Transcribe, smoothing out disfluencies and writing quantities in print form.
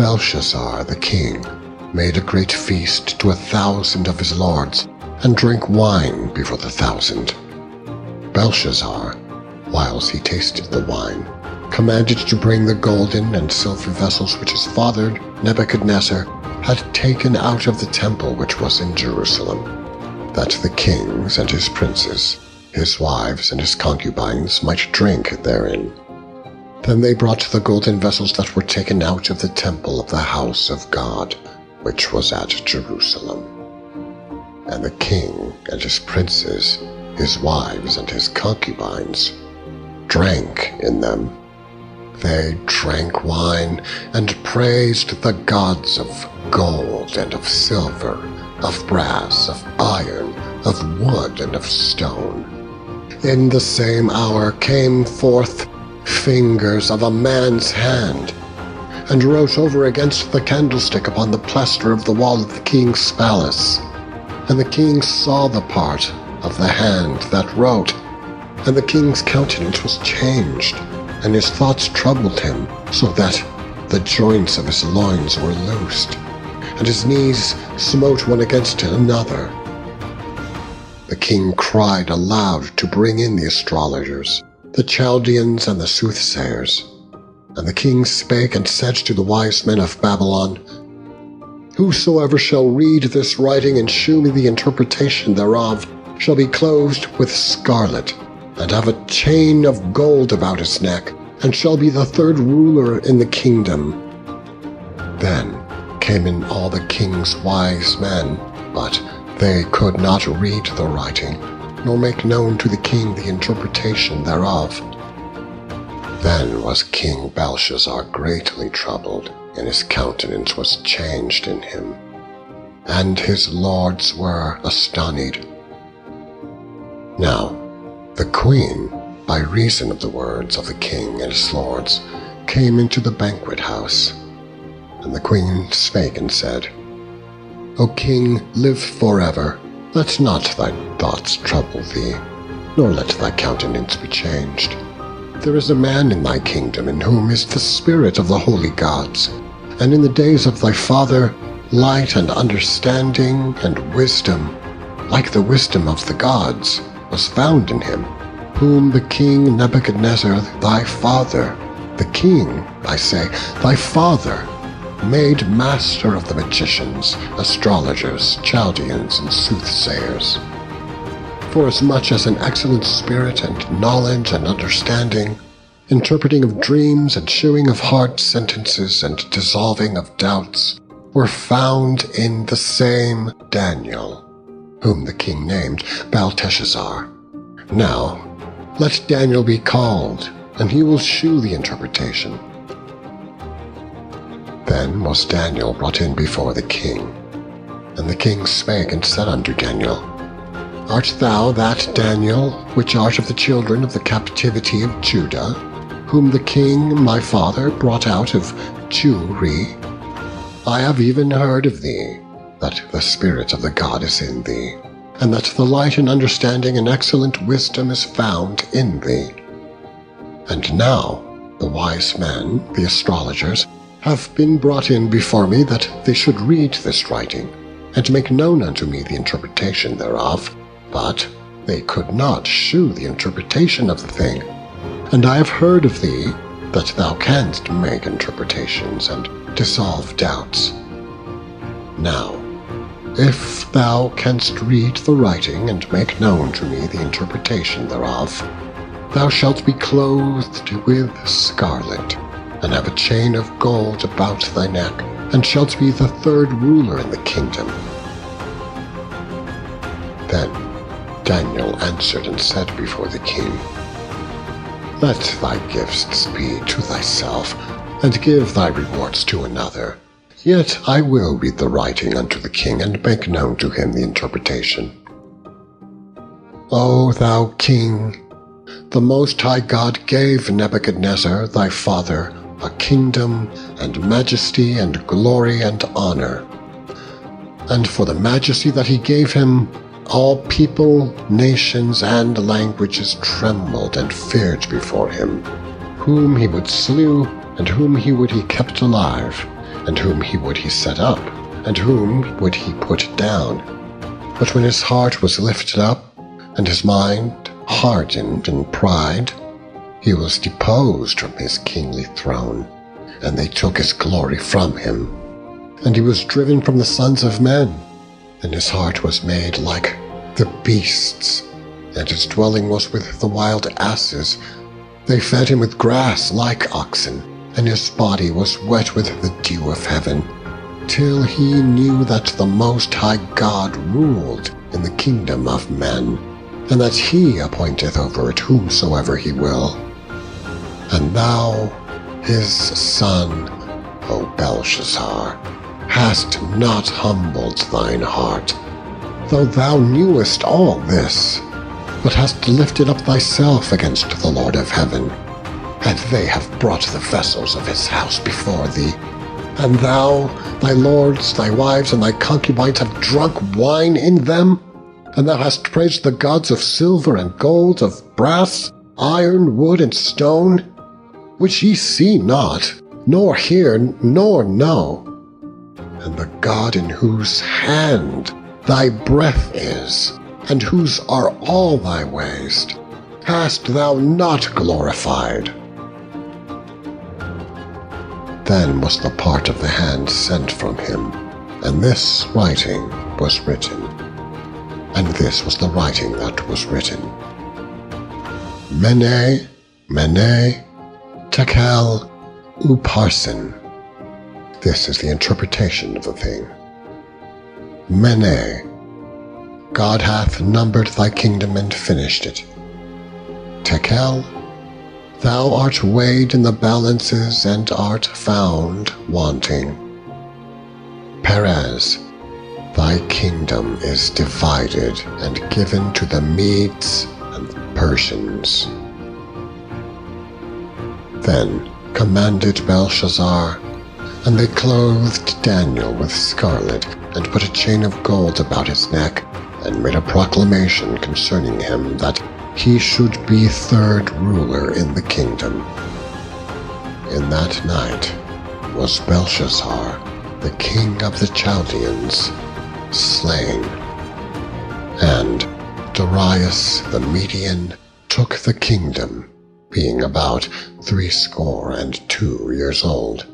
Belshazzar the king made a great feast to 1,000 of his lords, and drank wine before the 1,000. Belshazzar, whiles he tasted the wine, commanded to bring the golden and silver vessels which his father Nebuchadnezzar had taken out of the temple which was in Jerusalem, that the kings and his princes, his wives and his concubines might drink therein. Then they brought the golden vessels that were taken out of the temple of the house of God, which was at Jerusalem. And the king and his princes, his wives and his concubines, drank in them. They drank wine and praised the gods of gold and of silver, of brass, of iron, of wood, and of stone. In the same hour came forth fingers of a man's hand, and wrote over against the candlestick upon the plaster of the wall of the king's palace. And the king saw the part of the hand that wrote, and the king's countenance was changed, and his thoughts troubled him, so that the joints of his loins were loosed, and his knees smote one against another. The king cried aloud to bring in the astrologers, the Chaldeans and the soothsayers. And the king spake and said to the wise men of Babylon, Whosoever shall read this writing and shew me the interpretation thereof shall be clothed with scarlet, and have a chain of gold about his neck, and shall be the third ruler in the kingdom. Then came in all the king's wise men, but they could not read the writing, nor make known to the king the interpretation thereof. Then was King Belshazzar greatly troubled, and his countenance was changed in him, and his lords were astonied. Now the queen, by reason of the words of the king and his lords, came into the banquet house. And the queen spake and said, O king, live forever. Let not thy thoughts trouble thee, nor let thy countenance be changed. There is a man in thy kingdom in whom is the spirit of the holy gods, and in the days of thy father light and understanding and wisdom, like the wisdom of the gods, was found in him, whom the king Nebuchadnezzar thy father, the king, I say, thy father, made master of the magicians, astrologers, Chaldeans, and soothsayers. Forasmuch as an excellent spirit and knowledge and understanding, interpreting of dreams and shewing of hard sentences and dissolving of doubts, were found in the same Daniel, whom the king named Belteshazzar. Now let Daniel be called, and he will shew the interpretation. Then was Daniel brought in before the king. And the king spake and said unto Daniel, Art thou that Daniel, which art of the children of the captivity of Judah, whom the king my father brought out of Jewry? I have even heard of thee, that the spirit of the God is in thee, and that the light and understanding and excellent wisdom is found in thee. And now the wise men, the astrologers, have been brought in before me, that they should read this writing, and make known unto me the interpretation thereof, but they could not shew the interpretation of the thing. And I have heard of thee, that thou canst make interpretations, and dissolve doubts. Now, if thou canst read the writing, and make known to me the interpretation thereof, thou shalt be clothed with scarlet, and have a chain of gold about thy neck, and shalt be the third ruler in the kingdom. Then Daniel answered and said before the king, Let thy gifts be to thyself, and give thy rewards to another. Yet I will read the writing unto the king, and make known to him the interpretation. O thou king, the Most High God gave Nebuchadnezzar thy father a kingdom, and majesty, and glory, and honor. And for the majesty that he gave him, all people, nations, and languages trembled and feared before him. Whom he would slew, and whom he kept alive, and whom would he set up, and whom would he put down? But when his heart was lifted up, and his mind hardened in pride, he was deposed from his kingly throne, and they took his glory from him. And he was driven from the sons of men, and his heart was made like the beasts, and his dwelling was with the wild asses. They fed him with grass like oxen, and his body was wet with the dew of heaven, till he knew that the Most High God ruled in the kingdom of men, and that he appointeth over it whomsoever he will. And thou, his son, O Belshazzar, hast not humbled thine heart, though thou knewest all this, but hast lifted up thyself against the Lord of heaven. And they have brought the vessels of his house before thee, and thou, thy lords, thy wives, and thy concubines have drunk wine in them, and thou hast praised the gods of silver and gold, of brass, iron, wood, and stone, which ye see not, nor hear, nor know. And the God in whose hand thy breath is, and whose are all thy ways, hast thou not glorified? Then was the part of the hand sent from him, and this writing was written. And this was the writing that was written: Mene, Mene, Tekel, Upharsin. This is the interpretation of the thing. Mene, God hath numbered thy kingdom and finished it. Tekel, thou art weighed in the balances and art found wanting. Perez, thy kingdom is divided and given to the Medes and the Persians. Then commanded Belshazzar, and they clothed Daniel with scarlet, and put a chain of gold about his neck, and made a proclamation concerning him that he should be third ruler in the kingdom. In that night was Belshazzar, the king of the Chaldeans, slain, and Darius the Median took the kingdom, being about 62 years old.